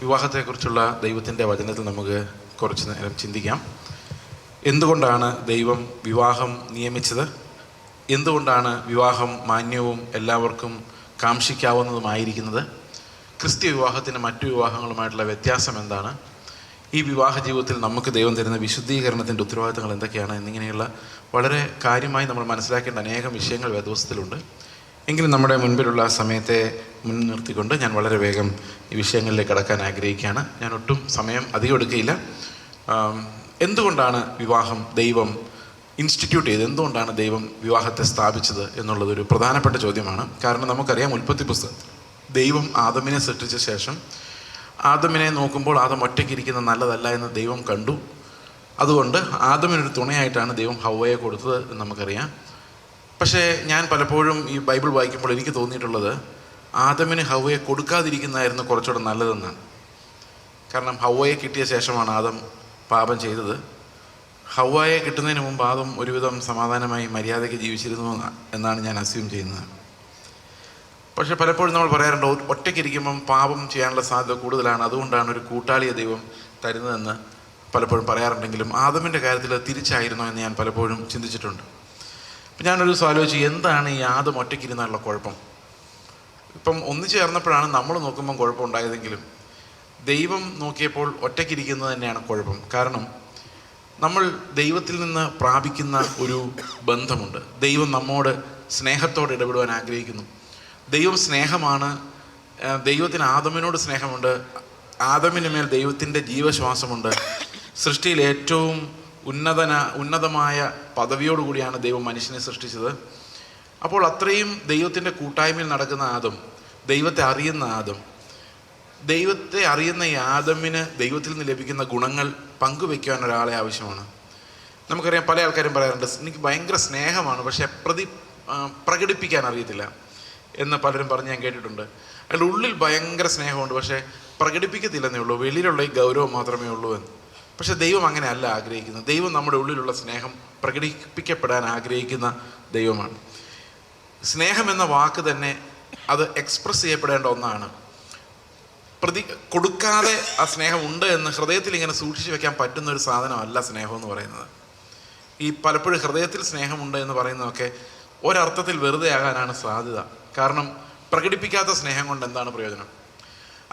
വിവാഹത്തെക്കുറിച്ചുള്ള ദൈവത്തിൻ്റെ വചനത്തിൽ നമുക്ക് കുറച്ച് നേരം ചിന്തിക്കാം. എന്തുകൊണ്ടാണ് ദൈവം വിവാഹം നിയമിച്ചത്? എന്തുകൊണ്ടാണ് വിവാഹം മാന്യവും എല്ലാവർക്കും കാംക്ഷിക്കാവുന്നതുമായിരിക്കുന്നത്? ക്രിസ്ത്യ വിവാഹത്തിന് മറ്റു വിവാഹങ്ങളുമായിട്ടുള്ള വ്യത്യാസം എന്താണ്? ഈ വിവാഹ ജീവിതത്തിൽ നമുക്ക് ദൈവം തരുന്ന വിശുദ്ധീകരണത്തിൻ്റെ ഉത്തരവാദിത്തങ്ങൾ എന്തൊക്കെയാണ് എന്നിങ്ങനെയുള്ള വളരെ കാര്യമായി നമ്മൾ മനസ്സിലാക്കേണ്ട അനേകം വിഷയങ്ങൾ വേദപുസ്തകത്തിലുണ്ട്. എങ്കിലും നമ്മുടെ മുൻപിലുള്ള സമയത്തെ മുൻനിർത്തിക്കൊണ്ട് ഞാൻ വളരെ വേഗം ഈ വിഷയങ്ങളിലേക്ക് കടക്കാൻ ആഗ്രഹിക്കുകയാണ്. ഞാൻ ഒട്ടും സമയം അധികം എടുക്കുകയില്ല. എന്തുകൊണ്ടാണ് വിവാഹം ദൈവം ഇൻസ്റ്റിറ്റ്യൂട്ട് ചെയ്ത്, എന്തുകൊണ്ടാണ് ദൈവം വിവാഹത്തെ സ്ഥാപിച്ചത് എന്നുള്ളതൊരു പ്രധാനപ്പെട്ട ചോദ്യമാണ്. കാരണം നമുക്കറിയാം, ഉൽപ്പത്തി പുസ്തകത്തിൽ ദൈവം ആദമിനെ സൃഷ്ടിച്ച ശേഷം ആദമിനെ നോക്കുമ്പോൾ ആദം ഒറ്റയ്ക്കിരിക്കുന്നത് നല്ലതല്ല എന്ന് ദൈവം കണ്ടു. അതുകൊണ്ട് ആദമിനൊരു തുണയായിട്ടാണ് ദൈവം ഹവ്വയെ കൊടുത്തത് എന്ന് നമുക്കറിയാം. പക്ഷേ ഞാൻ പലപ്പോഴും ഈ ബൈബിൾ വായിക്കുമ്പോൾ എനിക്ക് തോന്നിയിട്ടുള്ളത് ആദമിന് ഹവ്വയെ കൊടുക്കാതിരിക്കുന്നതായിരുന്നു കുറച്ചുകൂടെ നല്ലതെന്നാണ്. കാരണം ഹവ്വയെ കിട്ടിയ ശേഷമാണ് ആദം പാപം ചെയ്തത്. ഹവ്വയെ കിട്ടുന്നതിന് മുമ്പ് ആദം ഒരുവിധം സമാധാനമായി മര്യാദയ്ക്ക് ജീവിച്ചിരുന്നു എന്നാണ് ഞാൻ അസ്യൂം ചെയ്യുന്നത്. പക്ഷേ പലപ്പോഴും നമ്മൾ പറയാറുണ്ട്, ഒറ്റയ്ക്കിരിക്കുമ്പം പാപം ചെയ്യാനുള്ള സാധ്യത കൂടുതലാണ്, അതുകൊണ്ടാണ് ഒരു കൂട്ടാളിയെ ദൈവം തരുന്നതെന്ന് പലപ്പോഴും പറയാറുണ്ടെങ്കിലും ആദമിൻ്റെ കാര്യത്തിൽ തിരിച്ചായിരുന്നോ എന്ന് ഞാൻ പലപ്പോഴും ചിന്തിച്ചിട്ടുണ്ട്. ഞാനൊരു ആലോചിച്ചു, എന്താണ് ഈ ആദം ഒറ്റയ്ക്കിരുന്നുള്ള കുഴപ്പം? ഇപ്പം ഒന്നു ചേർന്നപ്പോഴാണ് നമ്മൾ നോക്കുമ്പം കുഴപ്പമുണ്ടായതെങ്കിലും ദൈവം നോക്കിയപ്പോൾ ഒറ്റയ്ക്കിരിക്കുന്നത് തന്നെയാണ് കുഴപ്പം. കാരണം നമ്മൾ ദൈവത്തിൽ നിന്ന് പ്രാപിക്കുന്ന ഒരു ബന്ധമുണ്ട്. ദൈവം നമ്മോട് സ്നേഹത്തോടെ ഇടപെടുവാൻ ആഗ്രഹിക്കുന്നു. ദൈവം സ്നേഹമാണ്. ദൈവത്തിന് ആദമിനോട് സ്നേഹമുണ്ട്. ആദമിന് മേൽ ദൈവത്തിൻ്റെ ജീവശ്വാസമുണ്ട്. സൃഷ്ടിയിൽ ഏറ്റവും ഉന്നതമായ പദവിയോടുകൂടിയാണ് ദൈവം മനുഷ്യനെ സൃഷ്ടിച്ചത്. അപ്പോൾ അത്രയും ദൈവത്തിൻ്റെ കൂട്ടായ്മയിൽ നടക്കുന്ന ആദം, ദൈവത്തെ അറിയുന്ന ആദം, ദൈവത്തെ അറിയുന്ന ഈ ആദമിന് ദൈവത്തിൽ നിന്ന് ലഭിക്കുന്ന ഗുണങ്ങൾ പങ്കുവെക്കുവാൻ ഒരാളെ ആവശ്യമാണ്. നമുക്കറിയാം, പല ആൾക്കാരും പറയാറുണ്ട്, എനിക്ക് ഭയങ്കര സ്നേഹമാണ് പക്ഷെ പ്രകടിപ്പിക്കാൻ അറിയത്തില്ല എന്ന് പലരും പറഞ്ഞ് ഞാൻ കേട്ടിട്ടുണ്ട്. അയാളുടെ ഉള്ളിൽ ഭയങ്കര സ്നേഹമുണ്ട് പക്ഷേ പ്രകടിപ്പിക്കത്തില്ലെന്നേ ഉള്ളൂ, വെളിയിലുള്ള ഈ ഗൗരവം മാത്രമേ ഉള്ളൂ എന്ന്. പക്ഷെ ദൈവം അങ്ങനെ അല്ല ആഗ്രഹിക്കുന്നത്. ദൈവം നമ്മുടെ ഉള്ളിലുള്ള സ്നേഹം പ്രകടിപ്പിക്കപ്പെടാൻ ആഗ്രഹിക്കുന്ന ദൈവമാണ്. സ്നേഹം എന്ന വാക്ക് തന്നെ അത് എക്സ്പ്രസ് ചെയ്യപ്പെടേണ്ട ഒന്നാണ്. കൊടുക്കാതെ ആ സ്നേഹം ഉണ്ട് എന്ന് ഹൃദയത്തിൽ ഇങ്ങനെ സൂക്ഷിച്ചു വെക്കാൻ പറ്റുന്ന ഒരു സാധനമല്ല സ്നേഹം എന്ന് പറയുന്നത്. ഈ പലപ്പോഴും ഹൃദയത്തിൽ സ്നേഹമുണ്ട് എന്ന് പറയുന്നതൊക്കെ ഒരർത്ഥത്തിൽ വെറുതെ ആകാനാണ് സാധ്യത. കാരണം പ്രകടിപ്പിക്കാത്ത സ്നേഹം കൊണ്ട് എന്താണ് പ്രയോജനം?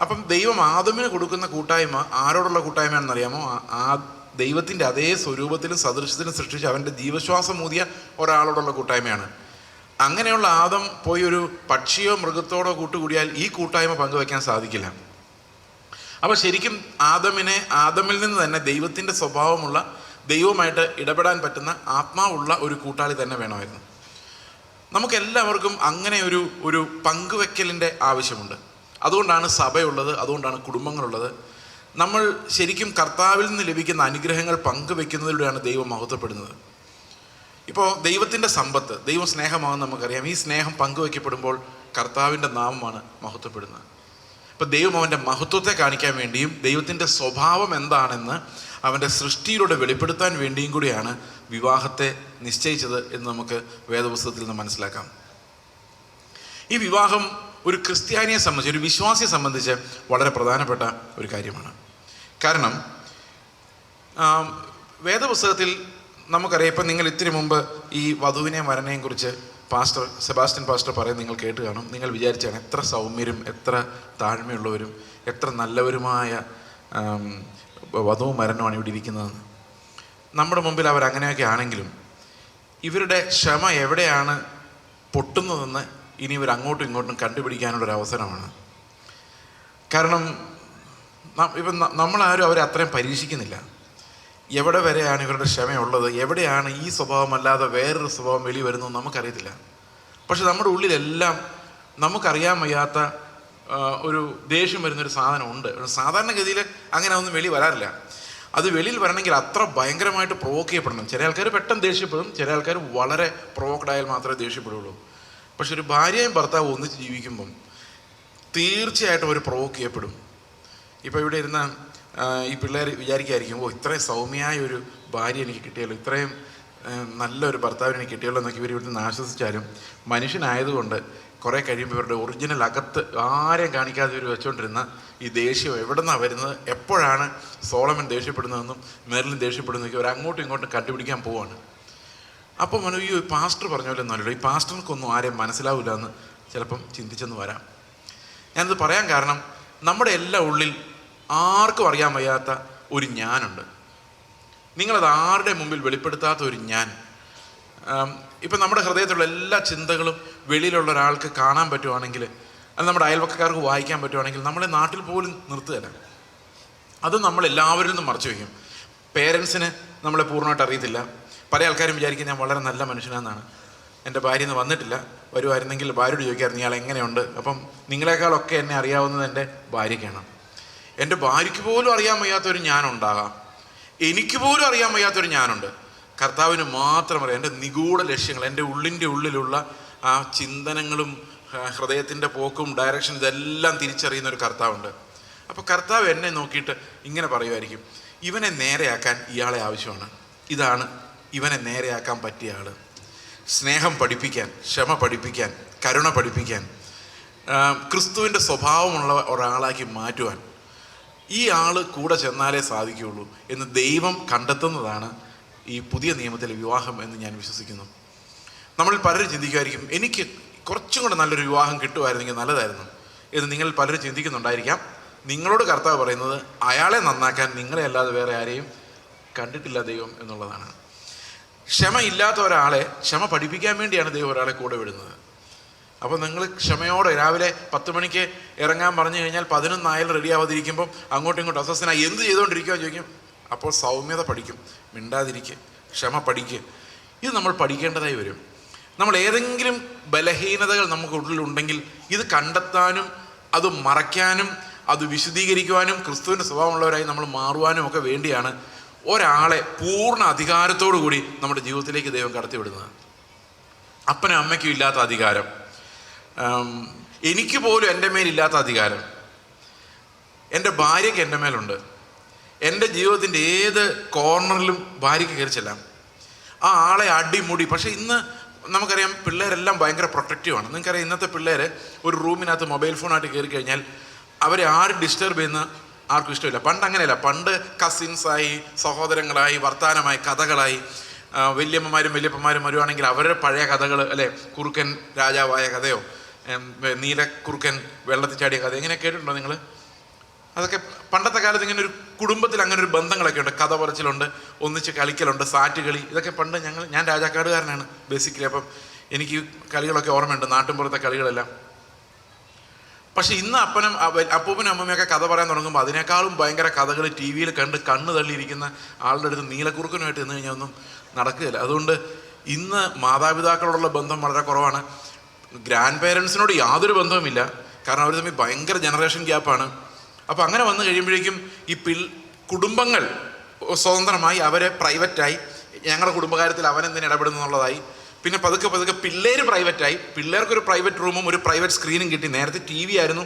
അപ്പം ദൈവം ആദമിന് കൊടുക്കുന്ന കൂട്ടായ്മ ആരോടുള്ള കൂട്ടായ്മയാണെന്നറിയാമോ? ആ ദൈവത്തിൻ്റെ അതേ സ്വരൂപത്തിലും സദൃശ്യത്തിലും സൃഷ്ടിച്ച് അവൻ്റെ ജീവശ്വാസം ഊതിയ ഒരാളോടുള്ള കൂട്ടായ്മയാണ്. അങ്ങനെയുള്ള ആദം പോയി ഒരു പക്ഷിയോ മൃഗത്തോടോ കൂട്ടുകൂടിയാൽ ഈ കൂട്ടായ്മ പങ്കുവയ്ക്കാൻ സാധിക്കില്ല. അപ്പോൾ ശരിക്കും ആദമിൽ നിന്ന് തന്നെ ദൈവത്തിൻ്റെ സ്വഭാവമുള്ള, ദൈവവുമായിട്ട് ഇടപെടാൻ പറ്റുന്ന ആത്മാവുള്ള ഒരു കൂട്ടാളി തന്നെ വേണമായിരുന്നു. നമുക്കെല്ലാവർക്കും അങ്ങനെ ഒരു പങ്കുവെക്കലിൻ്റെ ആവശ്യമുണ്ട്. അതുകൊണ്ടാണ് സഭയുള്ളത്, അതുകൊണ്ടാണ് കുടുംബങ്ങളുള്ളത്. നമ്മൾ ശരിക്കും കർത്താവിൽ നിന്ന് ലഭിക്കുന്ന അനുഗ്രഹങ്ങൾ പങ്കുവെക്കുന്നതിലൂടെയാണ് ദൈവം മഹത്വപ്പെടുന്നത്. ഇപ്പോൾ ദൈവത്തിൻ്റെ സമ്പത്ത്, ദൈവം സ്നേഹമാണെന്ന് നമുക്കറിയാം. ഈ സ്നേഹം പങ്കുവെക്കപ്പെടുമ്പോൾ കർത്താവിൻ്റെ നാമമാണ് മഹത്വപ്പെടുന്നത്. ഇപ്പോൾ ദൈവം അവൻ്റെ മഹത്വത്തെ കാണിക്കാൻ വേണ്ടിയും ദൈവത്തിൻ്റെ സ്വഭാവം എന്താണെന്ന് അവൻ്റെ സൃഷ്ടിയിലൂടെ വെളിപ്പെടുത്താൻ വേണ്ടിയും കൂടിയാണ് വിവാഹത്തെ നിശ്ചയിച്ചത് എന്ന് നമുക്ക് വേദപുസ്തകത്തിൽ നിന്ന് മനസ്സിലാക്കാം. ഈ വിവാഹം ഒരു ക്രിസ്ത്യാനിയെ സംബന്ധിച്ച്, ഒരു വിശ്വാസിയെ സംബന്ധിച്ച് വളരെ പ്രധാനപ്പെട്ട ഒരു കാര്യമാണ്. കാരണം വേദപുസ്തകത്തിൽ നമുക്കറിയാം, ഇപ്പം നിങ്ങൾ ഇത്തിരി മുമ്പ് ഈ വധുവിനെയും വരനെയും കുറിച്ച് സെബാസ്റ്റ്യൻ പാസ്റ്റർ പറയും, നിങ്ങൾ കേട്ട് കാണും. നിങ്ങൾ വിചാരിച്ചാണ് എത്ര സൗമ്യരും എത്ര താഴ്മയുള്ളവരും എത്ര നല്ലവരുമായ വധുവും വരനുമാണ് ഇവിടെ ഇരിക്കുന്നതെന്ന്. നമ്മുടെ മുമ്പിൽ അവരങ്ങനെയൊക്കെ ആണെങ്കിലും ഇവരുടെ ക്ഷമ എവിടെയാണ് പൊട്ടുന്നതെന്ന് ഇനി ഇവർ അങ്ങോട്ടും ഇങ്ങോട്ടും കണ്ടുപിടിക്കാനുള്ളൊരു അവസരമാണ്. കാരണം ഇപ്പം നമ്മളാരും അവരെ അത്രയും പരീക്ഷിക്കുന്നില്ല. എവിടെ വരെയാണ് ഇവരുടെ ക്ഷമയുള്ളത്, എവിടെയാണ് ഈ സ്വഭാവമല്ലാതെ വേറൊരു സ്വഭാവം വെളി വരുന്നത് നമുക്കറിയത്തില്ല. പക്ഷെ നമ്മുടെ ഉള്ളിലെല്ലാം നമുക്കറിയാൻ വയ്യാത്ത ഒരു ദേഷ്യം വരുന്നൊരു സാധനമുണ്ട്. സാധാരണഗതിയിൽ അങ്ങനെ ഒന്നും വെളി വരാറില്ല. അത് വെളിയിൽ വരണമെങ്കിൽ അത്ര ഭയങ്കരമായിട്ട് പ്രൊവോക്ക് ചെയ്യപ്പെടണം. ചില ആൾക്കാർ പെട്ടെന്ന് ദേഷ്യപ്പെടും, ചില ആൾക്കാർ വളരെ പ്രൊവോക്ഡായാൽ മാത്രമേ ദേഷ്യപ്പെടുള്ളൂ. പക്ഷെ ഒരു ഭാര്യയും ഭർത്താവും ഒന്നിച്ച് ജീവിക്കുമ്പം തീർച്ചയായിട്ടും അവർ പ്രൊവോക്ക് ചെയ്യപ്പെടും. ഇപ്പോൾ ഇവിടെ ഇരുന്ന ഈ പിള്ളേർ വിചാരിക്കായിരിക്കും, ഇത്രയും സൗമ്യമായ ഒരു ഭാര്യ എനിക്ക് കിട്ടിയല്ലോ, ഇത്രയും നല്ലൊരു ഭർത്താവിന് എനിക്ക് കിട്ടിയല്ലോ എന്നൊക്കെ ഇവർ ഇവിടെ നിന്ന് ആശ്വസിച്ചാലും മനുഷ്യനായതുകൊണ്ട് കുറേ കഴിയുമ്പോൾ ഇവരുടെ ഒറിജിനൽ അകത്ത് ആരെയും കാണിക്കാതെ ഇവർ വെച്ചുകൊണ്ടിരുന്ന ഈ ദേഷ്യം എവിടെ നിന്നാണ് വരുന്നത്, എപ്പോഴാണ് സോളമൻ ദേഷ്യപ്പെടുന്നതെന്നും മെർലിൻ ദേഷ്യപ്പെടുന്നതൊക്കെ ഇവർ അങ്ങോട്ടും ഇങ്ങോട്ടും കണ്ടുപിടിക്കാൻ പോവാണ്. അപ്പോൾ ഈ പാസ്റ്റർ പറഞ്ഞ പോലെ ഒന്നുമല്ലോ, ഈ പാസ്റ്റർക്കൊന്നും ആരെയും മനസ്സിലാവില്ല എന്ന് ചിലപ്പം ചിന്തിച്ചെന്ന് വരാം. ഞാനിത് പറയാൻ കാരണം, നമ്മുടെ എല്ലാ ഉള്ളിൽ ആർക്കും അറിയാൻ വയ്യാത്ത ഒരു ഞാനുണ്ട്. നിങ്ങളത് ആരുടെ മുമ്പിൽ വെളിപ്പെടുത്താത്ത ഒരു ഞാൻ. ഇപ്പം നമ്മുടെ ഹൃദയത്തിലുള്ള എല്ലാ ചിന്തകളും വെളിയിലുള്ള ഒരാൾക്ക് കാണാൻ പറ്റുവാണെങ്കിൽ, അത് നമ്മുടെ അയൽവക്കക്കാർക്ക് വായിക്കാൻ പറ്റുവാണെങ്കിൽ, നമ്മളെ നാട്ടിൽ പോലും നിർത്തുകയില്ല. അത് നമ്മളെല്ലാവരിൽ നിന്നും മറച്ചു വയ്ക്കും. പേരൻസിന് നമ്മളെ പൂർണ്ണമായിട്ട് അറിയത്തില്ല. പല ആൾക്കാരും വിചാരിക്കും ഞാൻ വളരെ നല്ല മനുഷ്യനാണെന്നാണ്. എൻ്റെ ഭാര്യ ഇന്ന് വന്നിട്ടില്ല, വരുമായിരുന്നെങ്കിൽ ഭാര്യയോട് ചോദിക്കായിരുന്നു ഇയാൾ എങ്ങനെയുണ്ട്. അപ്പം നിങ്ങളെക്കാളൊക്കെ എന്നെ അറിയാവുന്നത് എൻ്റെ ഭാര്യയ്ക്കാണ്. എൻ്റെ ഭാര്യയ്ക്ക് പോലും അറിയാൻ വയ്യാത്തൊരു ഞാനുണ്ടാകാം, എനിക്ക് പോലും അറിയാൻ വയ്യാത്തൊരു ഞാനുണ്ട്. കർത്താവിന് മാത്രം അറിയാം എൻ്റെ നിഗൂഢ ലക്ഷ്യങ്ങൾ, എൻ്റെ ഉള്ളിൻ്റെ ഉള്ളിലുള്ള ആ ചിന്തനങ്ങളും ഹൃദയത്തിൻ്റെ പോക്കും ഡയറക്ഷൻ ഇതെല്ലാം തിരിച്ചറിയുന്ന ഒരു കർത്താവുണ്ട്. അപ്പോൾ കർത്താവ് എന്നെ നോക്കിയിട്ട് ഇങ്ങനെ പറയുമായിരിക്കും, ഇവനെ നേരെയാക്കാൻ ഇയാളെ ആവശ്യമാണ്. ഇതാണ് ഇവനെ നേരെയാക്കാൻ പറ്റിയ ആൾ. സ്നേഹം പഠിപ്പിക്കാൻ, ക്ഷമ പഠിപ്പിക്കാൻ, കരുണ പഠിപ്പിക്കാൻ, ക്രിസ്തുവിൻ്റെ സ്വഭാവമുള്ള ഒരാളാക്കി മാറ്റുവാൻ ഈ ആൾ കൂടെ ചെന്നാലേ സാധിക്കുകയുള്ളൂ എന്ന് ദൈവം കണ്ടെത്തുന്നതാണ് ഈ പുതിയ നിയമത്തിലെ വിവാഹം എന്ന് ഞാൻ വിശ്വസിക്കുന്നു. നമ്മൾ പലരും ചിന്തിക്കുമായിരിക്കും, എനിക്ക് കുറച്ചും കൂടെ നല്ലൊരു വിവാഹം കിട്ടുമായിരുന്നെങ്കിൽ നല്ലതായിരുന്നു എന്ന് നിങ്ങൾ പലരും ചിന്തിക്കുന്നുണ്ടായിരിക്കാം. നിങ്ങളോട് കർത്താവ് പറയുന്നത് അയാളെ നന്നാക്കാൻ നിങ്ങളെ അല്ലാതെ വേറെ ആരെയും കണ്ടിട്ടില്ല ദൈവം എന്നുള്ളതാണ്. ക്ഷമ ഇല്ലാത്ത ഒരാളെ ക്ഷമ പഠിപ്പിക്കാൻ വേണ്ടിയാണ് ദൈവം ഒരാളെ കൂടെ വിടുന്നത്. അപ്പോൾ നിങ്ങൾ ക്ഷമയോടെ രാവിലെ 10 മണിക്ക് ഇറങ്ങാൻ പറഞ്ഞു കഴിഞ്ഞാൽ 11 ആയാലും റെഡി ആവാതിരിക്കുമ്പോൾ അങ്ങോട്ടും ഇങ്ങോട്ടും അസ്വസ്ഥനായി എന്ത് ചെയ്തുകൊണ്ടിരിക്കുക ചോദിക്കും. അപ്പോൾ സൗമ്യത പഠിക്കും, മിണ്ടാതിരിക്കുക, ക്ഷമ പഠിക്കുക. ഇത് നമ്മൾ പഠിക്കേണ്ടതായി വരും. നമ്മൾ ഏതെങ്കിലും ബലഹീനതകൾ നമുക്ക് ഉള്ളിലുണ്ടെങ്കിൽ ഇത് കണ്ടെത്താനും അത് മറയ്ക്കാനും അത് വിശദീകരിക്കുവാനും ക്രിസ്തുവിൻ്റെ സ്വഭാവമുള്ളവരായി നമ്മൾ മാറുവാനും ഒക്കെ വേണ്ടിയാണ് ഒരാളെ പൂർണ്ണ അധികാരത്തോടു കൂടി നമ്മുടെ ജീവിതത്തിലേക്ക് ദൈവം കടത്തിവിടുന്നത്. അപ്പനും അമ്മയ്ക്കും ഇല്ലാത്ത അധികാരം, എനിക്ക് പോലും എൻ്റെ മേലില്ലാത്ത അധികാരം എൻ്റെ ഭാര്യയ്ക്ക് എൻ്റെ മേലുണ്ട്. എൻ്റെ ജീവിതത്തിൻ്റെ ഏത് കോർണറിലും ഭാര്യയ്ക്ക് കയറി ചെല്ലാം. ആ ആളെ അടിമുടി. പക്ഷേ ഇന്ന് നമുക്കറിയാം പിള്ളേരെല്ലാം ഭയങ്കര പ്രൊട്ടക്റ്റീവാണ്. നിങ്ങൾക്കറിയാം ഇന്നത്തെ പിള്ളേർ ഒരു റൂമിനകത്ത് മൊബൈൽ ഫോണായിട്ട് കയറി കഴിഞ്ഞാൽ അവരെ ആരും ഡിസ്റ്റർബ് ചെയ്യുന്ന ആർക്കും ഇഷ്ടമില്ല. പണ്ട് അങ്ങനെയല്ല. പണ്ട് കസിൻസായി, സഹോദരങ്ങളായി, വർത്തമാനമായി, കഥകളായി, വല്യമ്മമാരും വല്യപ്പന്മാരും വരുവാണെങ്കിൽ അവരുടെ പഴയ കഥകൾ, അല്ലേ, കുറുക്കൻ രാജാവായ കഥയോ നീലക്കുറുക്കൻ വെള്ളത്തിൽ ചാടിയ കഥ, എങ്ങനെ കേട്ടിട്ടുണ്ടോ നിങ്ങൾ? അതൊക്കെ പണ്ടത്തെ കാലത്ത് ഇങ്ങനെ ഒരു കുടുംബത്തിൽ അങ്ങനെ ഒരു ബന്ധങ്ങളൊക്കെ ഉണ്ട്. കഥ പറച്ചിലുണ്ട്, ഒന്നിച്ച് കളിക്കലുണ്ട്, സാറ്റ് കളി, ഇതൊക്കെ പണ്ട് ഞാൻ രാജാക്കാടുകാരനാണ് ബേസിക്കലി. അപ്പം എനിക്ക് കളികളൊക്കെ ഓർമ്മയുണ്ട്, നാട്ടിൻപുറത്തെ കളികളെല്ലാം. പക്ഷെ ഇന്ന് അപ്പൂപ്പനും അമ്മമ്മയൊക്കെ കഥ പറയാൻ തുടങ്ങുമ്പോൾ അതിനേക്കാളും ഭയങ്കര കഥകൾ ടി വിയിൽ കണ്ണ് തള്ളിയിരിക്കുന്ന ആളുടെ അടുത്ത് നീലക്കുറുക്കനുമായിട്ട് നിന്ന് കഴിഞ്ഞാൽ ഒന്നും നടക്കുകയില്ല. അതുകൊണ്ട് ഇന്ന് മാതാപിതാക്കളോടുള്ള ബന്ധം വളരെ കുറവാണ്. ഗ്രാൻഡ് പേരൻസിനോട് യാതൊരു ബന്ധവുമില്ല. കാരണം അവർ തമ്മിൽ ഭയങ്കര ജനറേഷൻ ഗ്യാപ്പാണ്. അപ്പോൾ അങ്ങനെ വന്നു കഴിയുമ്പോഴേക്കും ഈ കുടുംബങ്ങൾ സ്വതന്ത്രമായി, അവരെ പ്രൈവറ്റായി, ഞങ്ങളുടെ കുടുംബകാര്യത്തിൽ അവനെന്തിന് ഇടപെടുന്നു എന്നുള്ളതായി. പിന്നെ പതുക്കെ പിള്ളേർ പ്രൈവറ്റായി, പിള്ളേർക്കൊരു പ്രൈവറ്റ് റൂമും ഒരു പ്രൈവറ്റ് സ്ക്രീനും കിട്ടി. നേരത്തെ ടി വി ആയിരുന്നു.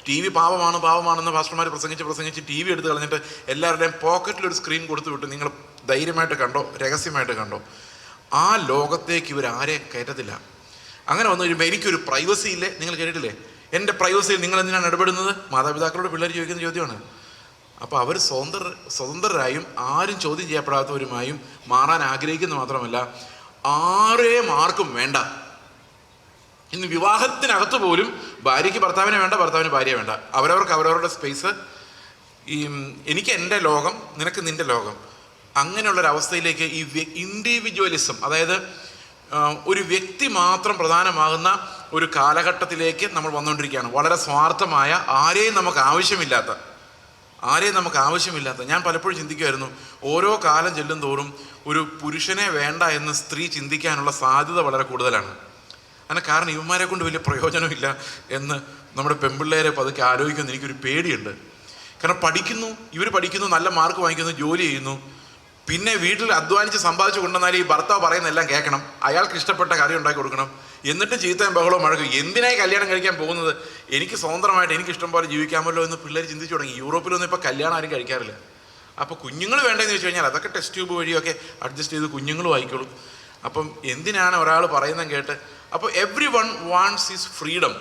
ടി വി പാവമാണെന്ന് പാസ്റ്റർമാർ പ്രസംഗിച്ച് ടി വി എടുത്ത് കളഞ്ഞിട്ട് എല്ലാവരുടെയും പോക്കറ്റിലൊരു സ്ക്രീൻ കൊടുത്തു വിട്ടു. നിങ്ങൾ ധൈര്യമായിട്ട് കണ്ടോ, രഹസ്യമായിട്ട് കണ്ടോ. ആ ലോകത്തേക്ക് ഇവർ ആരെയും കയറ്റത്തില്ല. അങ്ങനെ വന്നു കഴിയുമ്പോൾ എനിക്കൊരു പ്രൈവസി ഇല്ലേ? നിങ്ങൾ കേട്ടിട്ടില്ലേ, എൻ്റെ പ്രൈവസിയിൽ നിങ്ങൾ എന്തിനാണ് ഇടപെടുന്നത്? മാതാപിതാക്കളോട് പിള്ളേർ ചോദിക്കുന്ന ചോദ്യമാണ്. അപ്പോൾ അവർ സ്വതന്ത്രരായും ആരും ചോദ്യം ചെയ്യപ്പെടാത്തവരുമായും മാറാൻ ആഗ്രഹിക്കുന്ന മാത്രമല്ല, ആർക്കും വേണ്ട. ഇന്ന് വിവാഹത്തിനകത്ത് പോലും ഭാര്യയ്ക്ക് ഭർത്താവിനെ വേണ്ട, ഭർത്താവിന് ഭാര്യയെ വേണ്ട. അവരവർക്ക് അവരവരുടെ സ്പേസ്. എനിക്ക് എൻ്റെ ലോകം, നിനക്ക് നിൻ്റെ ലോകം. അങ്ങനെയുള്ളൊരവസ്ഥയിലേക്ക് ഈ ഇൻഡിവിജ്വലിസം, അതായത് ഒരു വ്യക്തി മാത്രം പ്രധാനമാകുന്ന ഒരു കാലഘട്ടത്തിലേക്ക് നമ്മൾ വന്നുകൊണ്ടിരിക്കുകയാണ്. വളരെ സ്വാർത്ഥമായ, ആരെയും നമുക്ക് ആവശ്യമില്ലാത്ത. ഞാൻ പലപ്പോഴും ചിന്തിക്കുമായിരുന്നു, ഓരോ കാലം ചെല്ലും തോറും ഒരു പുരുഷനെ വേണ്ട എന്ന് സ്ത്രീ ചിന്തിക്കാനുള്ള സാധ്യത വളരെ കൂടുതലാണ്. അതിന് കാരണം ഇവന്മാരെ കൊണ്ട് വലിയ പ്രയോജനമില്ല എന്ന് നമ്മുടെ പെൺപിള്ളേരെ പതുക്കെ ആലോചിക്കുന്ന എനിക്കൊരു പേടിയുണ്ട്. കാരണം ഇവർ പഠിക്കുന്നു, നല്ല മാർക്ക് വാങ്ങിക്കുന്നു, ജോലി ചെയ്യുന്നു. പിന്നെ വീട്ടിൽ അധ്വാനിച്ച് സമ്പാദിച്ച് കൊണ്ടുവന്നാൽ ഈ ഭർത്താവ് പറയുന്നതെല്ലാം കേൾക്കണം, അയാൾക്ക് ഇഷ്ടപ്പെട്ട കറി ഉണ്ടാക്കി കൊടുക്കണം. എന്നിട്ട് ചീത്തയും ബഹളവും മഴക്കും. എന്തിനായി കല്യാണം കഴിക്കാൻ പോകുന്നത്? എനിക്ക് സ്വതന്ത്രമായിട്ട് എനിക്ക് ഇഷ്ടം പോലെ ജീവിക്കാമല്ലോ എന്ന് പിള്ളേർ ചിന്തിച്ചു തുടങ്ങി. യൂറോപ്പിലൊന്നും ഇപ്പോൾ കല്യാണം ആരും കഴിക്കാറില്ല. അപ്പോൾ കുഞ്ഞുങ്ങൾ വേണ്ടതെന്ന് വെച്ച് കഴിഞ്ഞാൽ അതൊക്കെ ടെസ്റ്റ് ട്യൂബ് വഴിയൊക്കെ അഡ്ജസ്റ്റ് ചെയ്ത് കുഞ്ഞുങ്ങളും ആയിക്കോളും. അപ്പം എന്തിനാണ് ഒരാൾ പറയുന്നത് കേട്ട് അപ്പോൾ every one wants his freedom.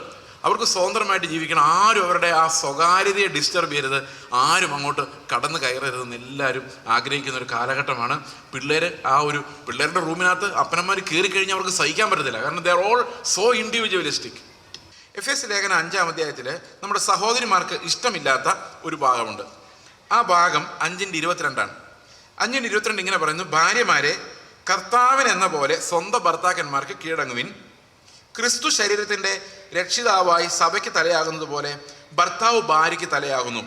അവർക്ക് സ്വതന്ത്രമായിട്ട് ജീവിക്കണം. ആരും അവരുടെ ആ സ്വകാര്യതയെ ഡിസ്റ്റർബ് ചെയ്യരുത്, ആരും അങ്ങോട്ട് കടന്നു കയറരുതെന്ന് എല്ലാവരും ആഗ്രഹിക്കുന്ന ഒരു കാലഘട്ടമാണ്. പിള്ളേരുടെ റൂമിനകത്ത് അപ്പനന്മാർ കയറി കഴിഞ്ഞാൽ അവർക്ക് സഹിക്കാൻ പറ്റത്തില്ല. കാരണം they are all so individualistic. എഫേസ്യ ലേഖനം 5-ാം അധ്യായത്തിൽ നമ്മുടെ സഹോദരിമാർക്ക് ഇഷ്ടമില്ലാത്ത ഒരു ഭാഗമുണ്ട്. ആ ഭാഗം 5:22 5:22 ഇങ്ങനെ പറയുന്നു: ഭാര്യമാരെ കർത്താവിനെന്ന പോലെ സ്വന്തം ഭർത്താക്കന്മാർക്ക് കീഴടങ്ങുവിൻ. ക്രിസ്തു ശരീരത്തിൻ്റെ രക്ഷിതാവായി സഭയ്ക്ക് തലയാകുന്നത് പോലെ ഭർത്താവ് ഭാര്യയ്ക്ക് തലയാകുന്നു.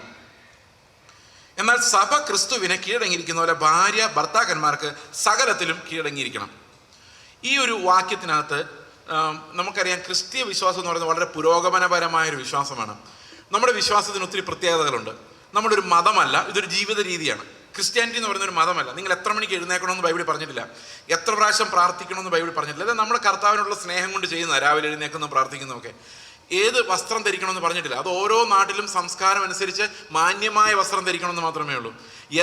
എന്നാൽ സഭ ക്രിസ്തുവിനെ കീഴടങ്ങിയിരിക്കുന്ന പോലെ ഭാര്യ ഭർത്താക്കന്മാർക്ക് സകലത്തിലും കീഴടങ്ങിയിരിക്കണം. ഈ ഒരു വാക്യത്തിനകത്ത് നമുക്കറിയാം, ക്രിസ്തീയ വിശ്വാസം എന്ന് പറയുന്നത് വളരെ പുരോഗമനപരമായൊരു വിശ്വാസമാണ്. നമ്മുടെ വിശ്വാസത്തിന് ഒത്തിരി പ്രത്യേകതകളുണ്ട്. നമ്മുടെ ഒരു മതമല്ല, ഇതൊരു ജീവിത രീതിയാണ്. ക്രിസ്ത്യാനിറ്റി എന്ന് പറയുന്ന ഒരു മതമല്ല. നിങ്ങൾ എത്ര മണിക്ക് എഴുന്നേക്കണമെന്ന് ബൈബിളിൽ പറഞ്ഞിട്ടില്ല, എത്ര പ്രാവശ്യം പ്രാർത്ഥിക്കണമെന്ന് ബൈബിളിൽ പറഞ്ഞിട്ടില്ല. അത് നമ്മുടെ കർത്താവിനുള്ള സ്നേഹം കൊണ്ട് ചെയ്യുന്ന, രാവിലെ എഴുന്നേക്കുന്ന പ്രാർത്ഥിക്കുന്നതൊക്കെ. ഏത് വസ്ത്രം ധരിക്കണമെന്ന് പറഞ്ഞിട്ടില്ല. അത് ഓരോ നാട്ടിലും സംസ്കാരം അനുസരിച്ച് മാന്യമായ വസ്ത്രം ധരിക്കണമെന്ന് മാത്രമേ ഉള്ളൂ.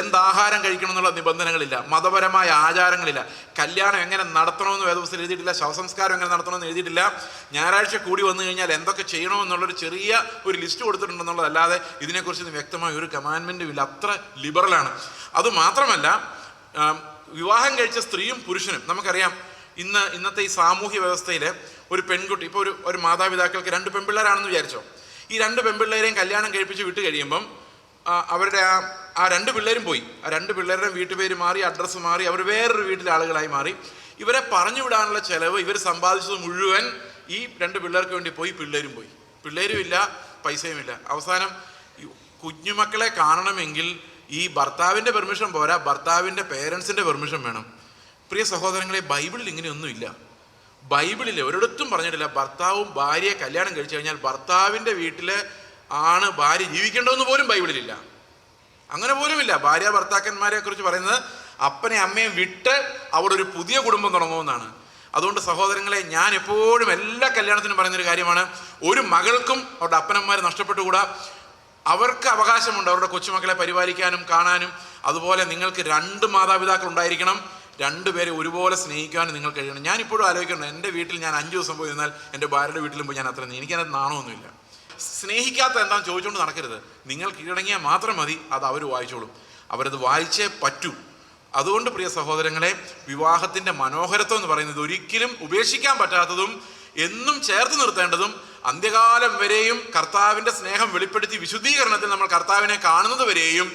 എന്താഹാരം കഴിക്കണം എന്നുള്ള നിബന്ധനകളില്ല, മതപരമായ ആചാരങ്ങളില്ല. കല്യാണം എങ്ങനെ നടത്തണമെന്ന് വേദപുസ്തകത്തിൽ എഴുതിയിട്ടില്ല, ശവസംസ്കാരം എങ്ങനെ നടത്തണമെന്ന് എഴുതിയിട്ടില്ല. ഞായറാഴ്ച കൂടി വന്നു കഴിഞ്ഞാൽ എന്തൊക്കെ ചെയ്യണമെന്നുള്ളൊരു ചെറിയ ഒരു ലിസ്റ്റ് കൊടുത്തിട്ടുണ്ടെന്നുള്ളതല്ലാതെ ഇതിനെക്കുറിച്ച് വ്യക്തമായ ഒരു കമാൻഡ്മെൻറ്റും ഇല്ല. അത്ര ലിബറലാണ്. അതുമാത്രമല്ല, വിവാഹം കഴിച്ച സ്ത്രീയും പുരുഷനും, നമുക്കറിയാം ഇന്നത്തെ ഈ സാമൂഹ്യ വ്യവസ്ഥയിൽ ഒരു പെൺകുട്ടി, ഇപ്പോൾ ഒരു മാതാപിതാക്കൾക്ക് 2 പെൺപിള്ളേരാണെന്ന് വിചാരിച്ചോ. ഈ 2 പെൺപിള്ളേരെയും കല്യാണം കഴിപ്പിച്ച് വിട്ട് കഴിയുമ്പം അവരുടെ ആ 2 പിള്ളേരും പോയി. ആ 2 പിള്ളേരുടെ വീട്ടുപേര് മാറി, അഡ്രസ്സ് മാറി, അവർ വേറൊരു വീട്ടിലെ ആളുകളായി മാറി. ഇവരെ പറഞ്ഞു വിടാനുള്ള ചിലവ്, ഇവർ സമ്പാദിച്ചത് മുഴുവൻ ഈ 2 പിള്ളേർക്ക് വേണ്ടി പോയി. പിള്ളേരും പോയി, പിള്ളേരും ഇല്ല, പൈസയും ഇല്ല. അവസാനം കുഞ്ഞുമക്കളെ കാണണമെങ്കിൽ ഈ ഭർത്താവിൻ്റെ പെർമിഷൻ പോരാ, ഭർത്താവിൻ്റെ പേരൻസിൻ്റെ പെർമിഷൻ വേണം. പ്രിയ സഹോദരങ്ങളെ, ബൈബിളിൽ ഇങ്ങനെയൊന്നുമില്ല. ബൈബിളിൽ ഒരിടത്തും പറഞ്ഞിട്ടില്ല ഭർത്താവും ഭാര്യയെ കല്യാണം കഴിച്ചു കഴിഞ്ഞാൽ ഭർത്താവിൻ്റെ വീട്ടിൽ ആണ് ഭാര്യ ജീവിക്കേണ്ടതെന്ന് പോലും ബൈബിളിലില്ല. അങ്ങനെ പോലുമില്ല. ഭാര്യ ഭർത്താക്കന്മാരെ കുറിച്ച് പറയുന്നത് അപ്പനെ അമ്മയും വിട്ട് അവിടെ ഒരു പുതിയ കുടുംബം തുടങ്ങുമെന്നാണ്. അതുകൊണ്ട് സഹോദരങ്ങളെ, ഞാൻ എപ്പോഴും എല്ലാ കല്യാണത്തിനും പറയുന്നൊരു കാര്യമാണ്, ഒരു മകൾക്കും അവരുടെ അപ്പനന്മാർ നഷ്ടപ്പെട്ടുകൂടാ. അവർക്ക് അവകാശമുണ്ട് അവരുടെ കൊച്ചുമക്കളെ പരിപാലിക്കാനും കാണാനും. അതുപോലെ നിങ്ങൾക്ക് 2 മാതാപിതാക്കൾ ഉണ്ടായിരിക്കണം. 2 പേരെ ഒരുപോലെ സ്നേഹിക്കാനും നിങ്ങൾ കഴിയണം. ഞാനിപ്പോഴും ആലോചിക്കണം, എൻ്റെ വീട്ടിൽ ഞാൻ 5 ദിവസം പോയി നിന്നാൽ എൻ്റെ ഭാര്യയുടെ വീട്ടിലും പോയി ഞാൻ അത്ര എനിക്കതിനകത്ത് നാണമൊന്നുമില്ല. സ്നേഹിക്കാത്ത എന്താണെന്ന് ചോദിച്ചുകൊണ്ട് നടക്കരുത്. നിങ്ങൾ കീഴടങ്ങിയാൽ മാത്രം മതി, അത് അവർ വായിച്ചോളും. അവരത് വായിച്ചേ പറ്റൂ. അതുകൊണ്ട് പ്രിയ സഹോദരങ്ങളെ, വിവാഹത്തിൻ്റെ മനോഹരത്വം എന്ന് പറയുന്നത് ഒരിക്കലും ഉപേക്ഷിക്കാൻ പറ്റാത്തതും എന്നും ചേർത്ത് നിർത്തേണ്ടതും അന്ത്യകാലം വരെയും കർത്താവിൻ്റെ സ്നേഹം വെളിപ്പെടുത്തി വിശുദ്ധീകരണത്തിൽ നമ്മൾ കർത്താവിനെ കാണുന്നത് വരെയും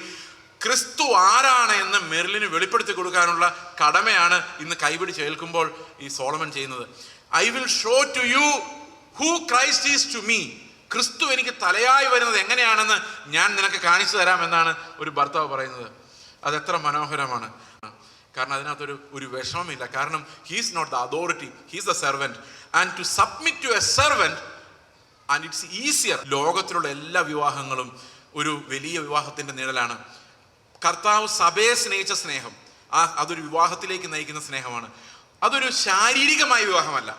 ക്രിസ്തു ആരാണ് എന്ന് മെറിലിന് വെളിപ്പെടുത്തി കൊടുക്കാനുള്ള കടമയാണ് ഇന്ന് കൈപിടിച്ച് ഏൽക്കുമ്പോൾ ഈ സോളമൻ ചെയ്യുന്നത്. I will show to you who Christ is to me. ക്രിസ്തു എനിക്ക് തലയായി വരുന്നത് എങ്ങനെയാണെന്ന് ഞാൻ നിനക്ക് കാണിച്ചു തരാമെന്നാണ് ഒരു ഭർത്താവ് പറയുന്നത്. അതെത്ര മനോഹരമാണ്. കാരണം അതിനകത്തൊരു വിഷമമില്ല. കാരണം he's not the authority, he's the servant. And to submit to a servant and it's easier. ലോകത്തിലുള്ള എല്ലാ വിവാഹങ്ങളും ഒരു വലിയ വിവാഹത്തിൻ്റെ നിഴലാണ്. കർത്താവ് സഭയെ സ്നേഹിച്ച സ്നേഹം അതൊരു വിവാഹത്തിലേക്ക് നയിക്കുന്ന സ്നേഹമാണ്. അതൊരു ശാരീരികമായ വിവാഹമല്ല.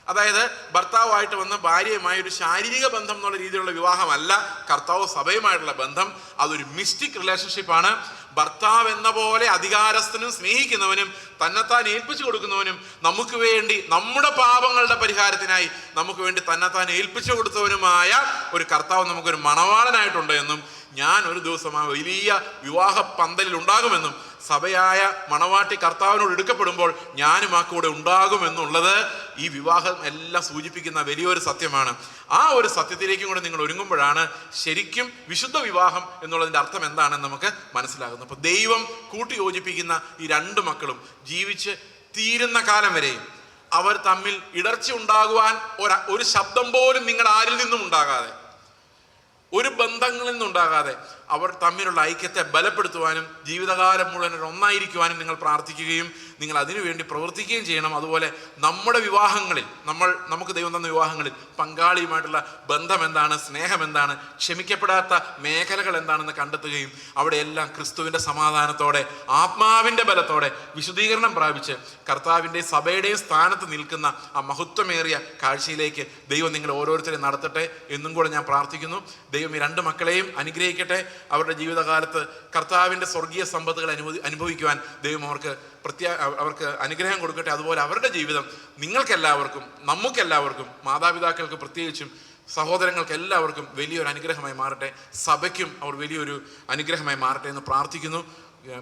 അതായത് ഭർത്താവുമായിട്ട് വന്ന് ഭാര്യയുമായി ഒരു ശാരീരിക ബന്ധം എന്നുള്ള രീതിയിലുള്ള വിവാഹമല്ല കർത്താവ് സഭയുമായിട്ടുള്ള ബന്ധം. അതൊരു മിസ്റ്റിക് റിലേഷൻഷിപ്പാണ്. ഭർത്താവ് എന്ന പോലെ അധികാരസ്ഥനും സ്നേഹിക്കുന്നവനും തന്നെത്താൻ ഏൽപ്പിച്ചു കൊടുക്കുന്നവനും നമുക്ക് വേണ്ടി നമ്മുടെ പാപങ്ങളുടെ പരിഹാരത്തിനായി നമുക്ക് വേണ്ടി തന്നെത്താൻ ഏൽപ്പിച്ചു കൊടുത്തവനുമായ ഒരു കർത്താവ് നമുക്കൊരു മണവാളനായിട്ടുണ്ട് എന്നും ഞാൻ ഒരു ദിവസം ആ വലിയ വിവാഹ പന്തലിൽ ഉണ്ടാകുമെന്നും സഭയായ മണവാട്ടി കർത്താവിനോട് എടുക്കപ്പെടുമ്പോൾ ഞാനും ആ കൂടെ ഉണ്ടാകുമെന്നുള്ളത് ഈ വിവാഹം എല്ലാം സൂചിപ്പിക്കുന്ന വലിയൊരു സത്യമാണ്. ആ ഒരു സത്യത്തിലേക്കും കൂടെ നിങ്ങൾ ഒരുങ്ങുമ്പോഴാണ് ശരിക്കും വിശുദ്ധ വിവാഹം എന്നുള്ളതിൻ്റെ അർത്ഥം എന്താണെന്ന് നമുക്ക് മനസ്സിലാകുന്നത്. അപ്പോൾ ദൈവം കൂട്ടിയോജിപ്പിക്കുന്ന ഈ 2 മക്കളും ജീവിച്ച് തീരുന്ന കാലം വരെയും അവർ തമ്മിൽ ഇടർച്ച ഉണ്ടാകുവാൻ ഒരു ശബ്ദം പോലും നിങ്ങൾ ആരിൽ നിന്നും ഉണ്ടാകാതെ, ഒരു ബന്ധങ്ങളിൽ നിന്നുണ്ടാകാതെ അവർ തമ്മിലുള്ള ഐക്യത്തെ ബലപ്പെടുത്തുവാനും ജീവിതകാലം മുഴുവൻ ഒന്നായിരിക്കുവാനും നിങ്ങൾ പ്രാർത്ഥിക്കുകയും നിങ്ങൾ അതിനുവേണ്ടി പ്രവർത്തിക്കുകയും ചെയ്യണം. അതുപോലെ നമ്മുടെ വിവാഹങ്ങളിൽ നമുക്ക് ദൈവം തന്ന വിവാഹങ്ങളിൽ പങ്കാളിയുമായിട്ടുള്ള ബന്ധം എന്താണ്, സ്നേഹം എന്താണ്, ക്ഷമിക്കപ്പെടാത്ത മേഖലകൾ എന്താണെന്ന് കണ്ടെത്തുകയും അവിടെയെല്ലാം ക്രിസ്തുവിൻ്റെ സമാധാനത്തോടെ ആത്മാവിൻ്റെ ബലത്തോടെ വിശുദ്ധീകരണം പ്രാപിച്ച് കർത്താവിൻ്റെ സഭയുടെയും സ്ഥാനത്ത് നിൽക്കുന്ന ആ മഹത്വമേറിയ കാഴ്ചയിലേക്ക് ദൈവം നിങ്ങൾ ഓരോരുത്തരെയും നടത്തട്ടെ എന്നും കൂടെ ഞാൻ പ്രാർത്ഥിക്കുന്നു. ദൈവം ഈ 2 മക്കളെയും അനുഗ്രഹിക്കട്ടെ. അവരുടെ ജീവിതകാലത്ത് കർത്താവിൻ്റെ സ്വർഗീയ സമ്പത്തുകൾ അനുഭവിക്കുവാൻ ദൈവം അവർക്ക് അനുഗ്രഹം കൊടുക്കട്ടെ. അതുപോലെ അവരുടെ ജീവിതം നിങ്ങൾക്കെല്ലാവർക്കും, നമുക്കെല്ലാവർക്കും, മാതാപിതാക്കൾക്ക് പ്രത്യേകിച്ചും, സഹോദരങ്ങൾക്ക് എല്ലാവർക്കും വലിയൊരു അനുഗ്രഹമായി മാറട്ടെ. സഭയ്ക്കും അവർ വലിയൊരു അനുഗ്രഹമായി മാറട്ടെ എന്ന് പ്രാർത്ഥിക്കുന്നു.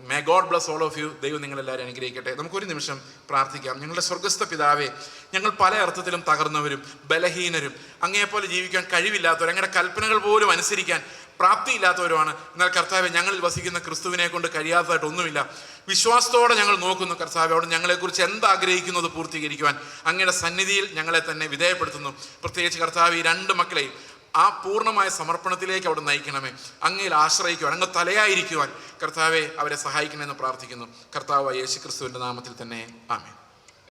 May God bless all of you. ദൈവം നിങ്ങളെല്ലാവരും അനുഗ്രഹിക്കട്ടെ. നമുക്കൊരു നിമിഷം പ്രാർത്ഥിക്കാം. ഞങ്ങളുടെ സ്വർഗ്ഗസ്ഥ പിതാവേ, ഞങ്ങൾ പല അർത്ഥത്തിലും തകർന്നവരും ബലഹീനരും അങ്ങേപ്പോലെ ജീവിക്കാൻ കഴിവില്ലാത്തവരും അങ്ങയുടെ കൽപ്പനകൾ പോലും അനുസരിക്കാൻ പ്രാപ്തിയില്ലാത്തവരുമാണ്. എന്നാൽ കർത്താവെ, ഞങ്ങളിൽ വസിക്കുന്ന ക്രിസ്തുവിനെ കൊണ്ട് കഴിയാത്തതായിട്ടൊന്നുമില്ല. വിശ്വാസത്തോടെ ഞങ്ങൾ നോക്കുന്നു കർത്താവെ. അവിടെ ഞങ്ങളെക്കുറിച്ച് എന്താഗ്രഹിക്കുന്നത് പൂർത്തീകരിക്കുവാൻ അങ്ങയുടെ സന്നിധിയിൽ ഞങ്ങളെ തന്നെ വിധേയപ്പെടുത്തുന്നു. പ്രത്യേകിച്ച് കർത്താവ് ഈ 2 മക്കളെയും ആ പൂർണ്ണമായ സമർപ്പണത്തിലേക്ക് അവിടെ നയിക്കണമേ. അങ്ങയിൽ ആശ്രയിക്കുവാൻ, അങ്ങ് തലയായിരിക്കുവാൻ കർത്താവെ അവരെ സഹായിക്കണമെന്ന് പ്രാർത്ഥിക്കുന്നു. കർത്താവ് യേശു ക്രിസ്തുവിൻ്റെ നാമത്തിൽ തന്നെ ആമേൻ.